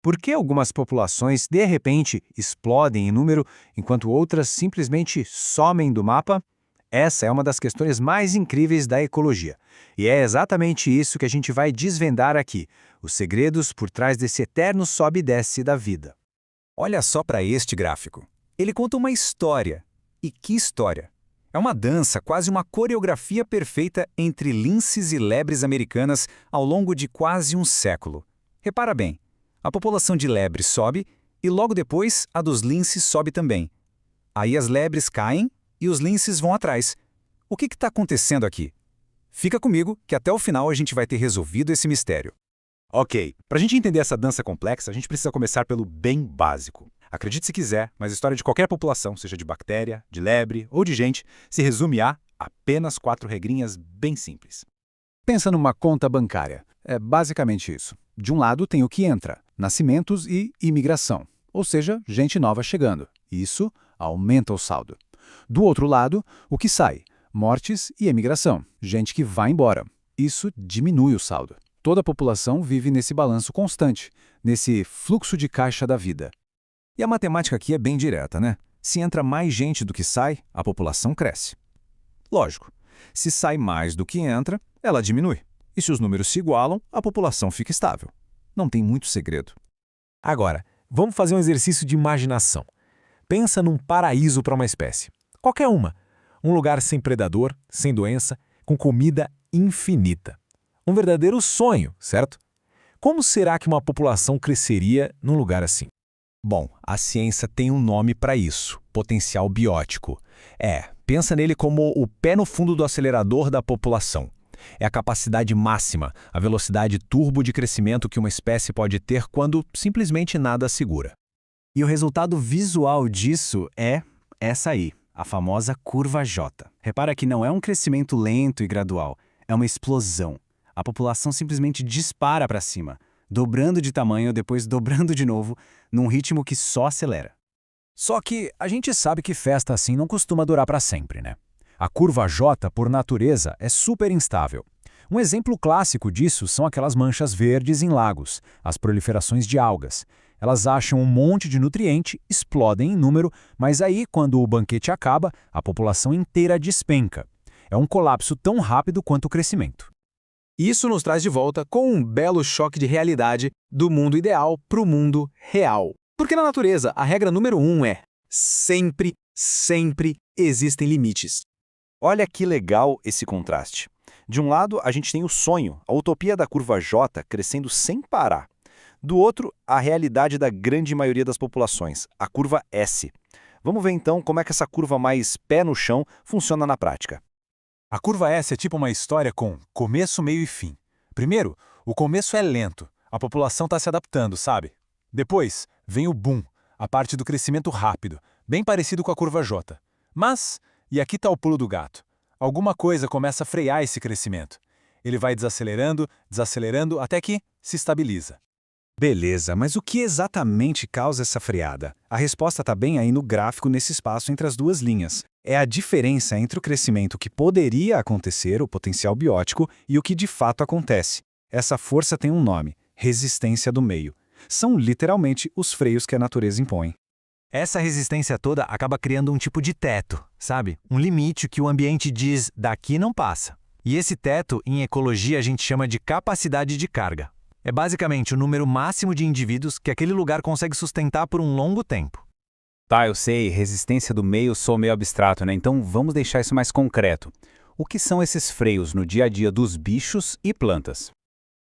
Por que algumas populações, de repente, explodem em número, enquanto outras simplesmente somem do mapa? Essa é uma das questões mais incríveis da ecologia. E é exatamente isso que a gente vai desvendar aqui, os segredos por trás desse eterno sobe e desce da vida. Olha só para este gráfico. Ele conta uma história. E que história! É uma dança, quase uma coreografia perfeita entre linces e lebres americanas ao longo de quase um século. Repara bem, a população de lebres sobe e logo depois a dos linces sobe também. Aí as lebres caem e os linces vão atrás. O que está acontecendo aqui? Fica comigo que até o final a gente vai ter resolvido esse mistério. Ok, para a gente entender essa dança complexa, a gente precisa começar pelo bem básico. Acredite se quiser, mas a história de qualquer população, seja de bactéria, de lebre ou de gente, se resume a apenas 4 regrinhas bem simples. Pensa numa conta bancária. É basicamente isso. De um lado tem o que entra, nascimentos e imigração, ou seja, gente nova chegando. Isso aumenta o saldo. Do outro lado, o que sai, mortes e emigração, gente que vai embora. Isso diminui o saldo. Toda a população vive nesse balanço constante, nesse fluxo de caixa da vida. E a matemática aqui é bem direta, né? Se entra mais gente do que sai, a população cresce. Lógico, se sai mais do que entra, ela diminui. E se os números se igualam, a população fica estável. Não tem muito segredo. Agora, vamos fazer um exercício de imaginação. Pensa num paraíso para uma espécie. Qualquer uma. Um lugar sem predador, sem doença, com comida infinita. Um verdadeiro sonho, certo? Como será que uma população cresceria num lugar assim? Bom, a ciência tem um nome para isso, potencial biótico. Pensa nele como o pé no fundo do acelerador da população. É a capacidade máxima, a velocidade turbo de crescimento que uma espécie pode ter quando simplesmente nada a segura. E o resultado visual disso é essa aí, a famosa curva J. Repara que não é um crescimento lento e gradual, é uma explosão. A população simplesmente dispara para cima, dobrando de tamanho, depois dobrando de novo, num ritmo que só acelera. Só que a gente sabe que festa assim não costuma durar para sempre, né? A curva J, por natureza, é super instável. Um exemplo clássico disso são aquelas manchas verdes em lagos, as proliferações de algas. Elas acham um monte de nutriente, explodem em número, mas aí, quando o banquete acaba, a população inteira despenca. É um colapso tão rápido quanto o crescimento. Isso nos traz de volta com um belo choque de realidade do mundo ideal para o mundo real. Porque na natureza, a regra número 1 é sempre existem limites. Olha que legal esse contraste. De um lado, a gente tem o sonho, a utopia da curva J crescendo sem parar. Do outro, a realidade da grande maioria das populações, a curva S. Vamos ver então como é que essa curva mais pé no chão funciona na prática. A curva S é tipo uma história com começo, meio e fim. Primeiro, o começo é lento, a população está se adaptando, sabe? Depois, vem o boom, a parte do crescimento rápido, bem parecido com a curva J. Mas, e aqui está o pulo do gato, alguma coisa começa a frear esse crescimento. Ele vai desacelerando, até que se estabiliza. Beleza, mas o que exatamente causa essa freada? A resposta está bem aí no gráfico nesse espaço entre as duas linhas. É a diferença entre o crescimento que poderia acontecer, o potencial biótico, e o que de fato acontece. Essa força tem um nome: resistência do meio. São literalmente os freios que a natureza impõe. Essa resistência toda acaba criando um tipo de teto, sabe? Um limite que o ambiente diz, daqui não passa. E esse teto, em ecologia, a gente chama de capacidade de carga. É basicamente o número máximo de indivíduos que aquele lugar consegue sustentar por um longo tempo. Tá, eu sei, resistência do meio soa meio abstrato, né? Então vamos deixar isso mais concreto. O que são esses freios no dia a dia dos bichos e plantas?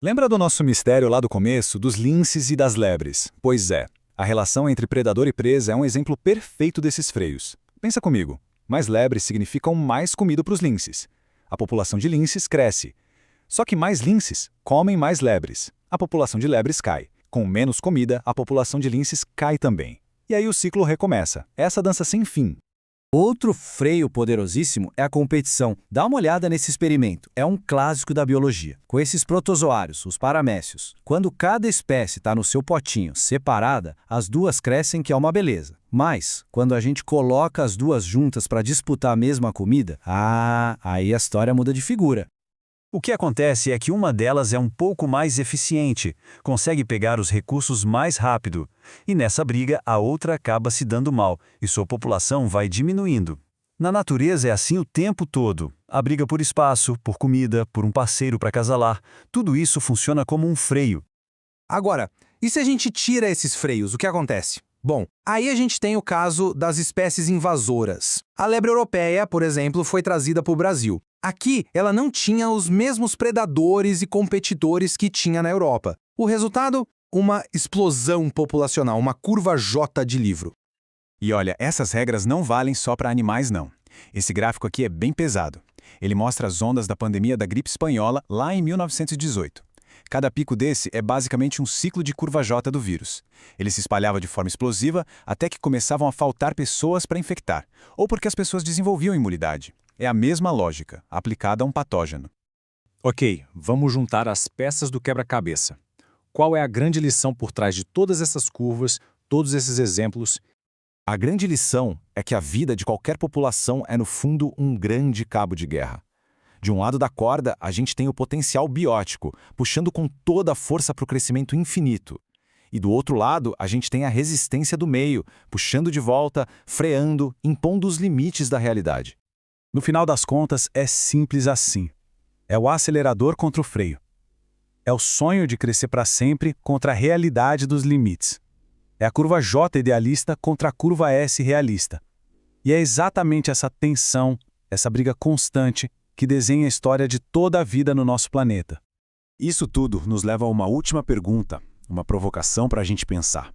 Lembra do nosso mistério lá do começo, dos linces e das lebres? Pois é, a relação entre predador e presa é um exemplo perfeito desses freios. Pensa comigo, mais lebres significam mais comida para os linces. A população de linces cresce. Só que mais linces comem mais lebres. A população de lebres cai. Com menos comida, a população de linces cai também. E aí o ciclo recomeça. Essa dança sem fim. Outro freio poderosíssimo é a competição. Dá uma olhada nesse experimento. É um clássico da biologia. Com esses protozoários, os paramécios, quando cada espécie está no seu potinho, separada, as duas crescem, que é uma beleza. Mas, quando a gente coloca as duas juntas para disputar a mesma comida, aí a história muda de figura. O que acontece é que uma delas é um pouco mais eficiente, consegue pegar os recursos mais rápido, e nessa briga a outra acaba se dando mal e sua população vai diminuindo. Na natureza é assim o tempo todo. A briga por espaço, por comida, por um parceiro para acasalar, tudo isso funciona como um freio. Agora, e se a gente tira esses freios, o que acontece? Bom, aí a gente tem o caso das espécies invasoras. A lebre europeia, por exemplo, foi trazida para o Brasil. Aqui, ela não tinha os mesmos predadores e competidores que tinha na Europa. O resultado? Uma explosão populacional, uma curva J de livro. E olha, essas regras não valem só para animais, não. Esse gráfico aqui é bem pesado. Ele mostra as ondas da pandemia da gripe espanhola lá em 1918. Cada pico desse é basicamente um ciclo de curva J do vírus. Ele se espalhava de forma explosiva até que começavam a faltar pessoas para infectar, ou porque as pessoas desenvolviam imunidade. É a mesma lógica, aplicada a um patógeno. Ok, vamos juntar as peças do quebra-cabeça. Qual é a grande lição por trás de todas essas curvas, todos esses exemplos? A grande lição é que a vida de qualquer população é, no fundo, um grande cabo de guerra. De um lado da corda, a gente tem o potencial biótico, puxando com toda a força para o crescimento infinito. E do outro lado, a gente tem a resistência do meio, puxando de volta, freando, impondo os limites da realidade. No final das contas, é simples assim. É o acelerador contra o freio. É o sonho de crescer para sempre contra a realidade dos limites. É a curva J idealista contra a curva S realista. E é exatamente essa tensão, essa briga constante, que desenha a história de toda a vida no nosso planeta. Isso tudo nos leva a uma última pergunta, uma provocação para a gente pensar.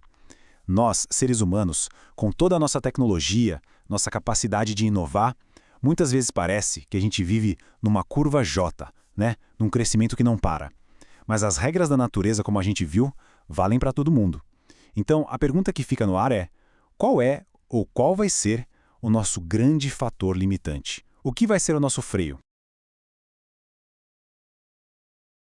Nós, seres humanos, com toda a nossa tecnologia, nossa capacidade de inovar, muitas vezes parece que a gente vive numa curva J, né? Num crescimento que não para. Mas as regras da natureza, como a gente viu, valem para todo mundo. Então, a pergunta que fica no ar é: qual é ou qual vai ser o nosso grande fator limitante? O que vai ser o nosso freio?